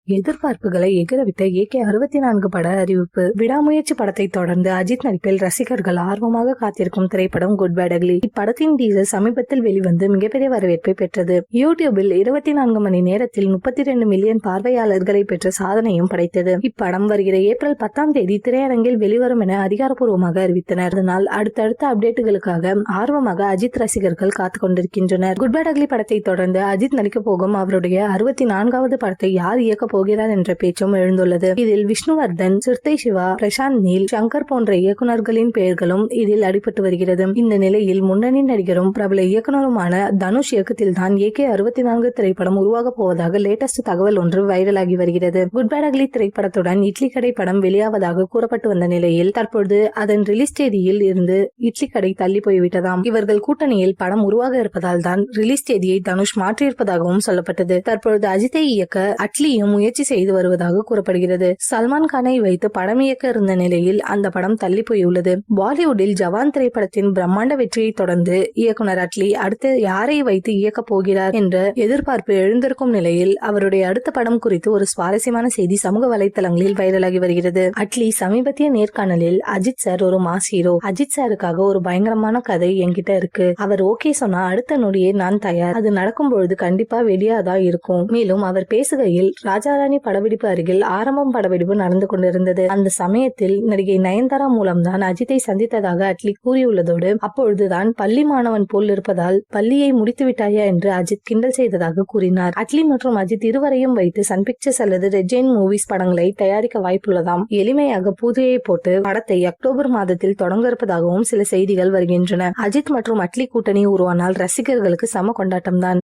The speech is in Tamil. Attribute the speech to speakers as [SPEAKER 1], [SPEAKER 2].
[SPEAKER 1] எதிர்பார்ப்புகளை எகிரவிட்ட AK-64 பட அறிவிப்பு. விடாமுயற்சி படத்தை தொடர்ந்து அஜித் நடிப்பில் ரசிகர்கள் ஆர்வமாக காத்திருக்கும் திரைப்படம் குட் பேட் அக்லி. இப்படத்தின் டீசர் சமீபத்தில் வெளிவந்து மிகப்பெரிய வரவேற்பை பெற்றது. யூடியூபில் 24 மணி நேரத்தில் 32 மில்லியன் பார்வையாளர்களை பெற்ற சாதனையும் படைத்தது. இப்படம் வருகிற ஏப்ரல் 10ஆம் தேதி திரையரங்கில் வெளிவரும் என அதிகாரப்பூர்வமாக அறிவித்தனர். அதனால் அடுத்தடுத்த அப்டேட்டுகளுக்காக ஆர்வமாக அஜித் ரசிகர்கள் காத்துக் கொண்டிருக்கின்றனர். குட் பேட் அக்லி படத்தை தொடர்ந்து அஜித் நடிக்க போகும் அவருடைய 64வது படத்தை யார் இயக்க போகிறார் என்ற பேச்சும் எழுந்துள்ளது. இதில் விஷ்ணுவர்தன், சிறுத்தை சிவா, பிரசாந்த் நீல், சங்கர் போன்ற இயக்குநர்களின் பெயர்களும் இதில் அடிபட்டு வருகிறது. இந்த நிலையில் முன்னணி நடிகரும் பிரபல இயக்குநருமான தனுஷ் இயக்கத்தில் தான் AK-64 திரைப்படம் உருவாக போவதாக லேட்டஸ்ட் தகவல் ஒன்று வைரலாகி வருகிறது. குட் பேட் அக்லி திரைப்படத்துடன் இட்லி கடை படம் வெளியாவதாக கூறப்பட்டு வந்த நிலையில் தற்பொழுது அதன் ரிலீஸ் தேதியில் இருந்து இட்லி கடை தள்ளி போய்விட்டதாம். இவர்கள் கூட்டணியில் படம் உருவாக இருப்பதால் தான் ரிலீஸ் தேதியை தனுஷ் மாற்றியிருப்பதாகவும் சொல்லப்பட்டது. தற்பொழுது அஜித்தை இயக்க அட்லியும் முயற்சி செய்து வருவதாக கூறப்படுகிறது. சல்மான் கானை வைத்து படம் இயக்க இருந்த நிலையில் அந்த படம் தள்ளி போயுள்ளது. பாலிவுட்டில் ஜவான் திரைப்படத்தின் பிரம்மாண்ட வெற்றியை தொடர்ந்து இயக்குனர் அட்லி அடுத்து யாரை வைத்து இயக்க போகிறார் என்ற எதிர்பார்ப்பு எழுந்திருக்கும் நிலையில் அவருடைய அடுத்த படம் குறித்து ஒரு சுவாரஸ்யமான செய்தி சமூக வலைதளங்களில் வைரலாகி வருகிறது. அட்லி சமீபத்திய நேர்காணலில் அஜித் சார் ஒரு மாஸ் ஹீரோ. அஜித் சாருக்காக ஒரு பயங்கரமான கதை என்கிட்ட இருக்கு. அவர் ஓகே சொன்னா அடுத்த நொடியே நான் தயார். அது நடக்கும் பொழுது கண்டிப்பா வெளியாதான் இருக்கும். மேலும் அவர் பேசுகையில் ராஜாராணி படப்பிடிப்பு அருகில் ஆரம்பம் படப்பிடிப்பு நடந்து கொண்டிருந்தது. அந்த சமயத்தில் நடிகை நயன்தாரா மூலம்தான் அஜித்தை சந்தித்ததாக அட்லி கூறியுள்ளதோடு அப்பொழுதுதான் பள்ளி மாணவன் போல் இருப்பதால் பள்ளியை முடித்து விட்டாயா என்று அஜித் கிண்டல் செய்ததாக கூறினார். அட்லி மற்றும் அஜித் இருவரையும் வைத்து சன் பிக்சர்ஸ் அல்லது ரெட் ஜெயின் மூவிஸ் படங்களை தயாரிக்க வாய்ப்புள்ளதாம். எளிமையாக பூஜையை போட்டு படத்தை அக்டோபர் மாதத்தில் தொடங்க இருப்பதாகவும் சில செய்திகள் வருகின்றன. அஜித் மற்றும் அட்லி கூட்டணி உருவானால் ரசிகர்களுக்கு சம கொண்டாட்டம் தான்.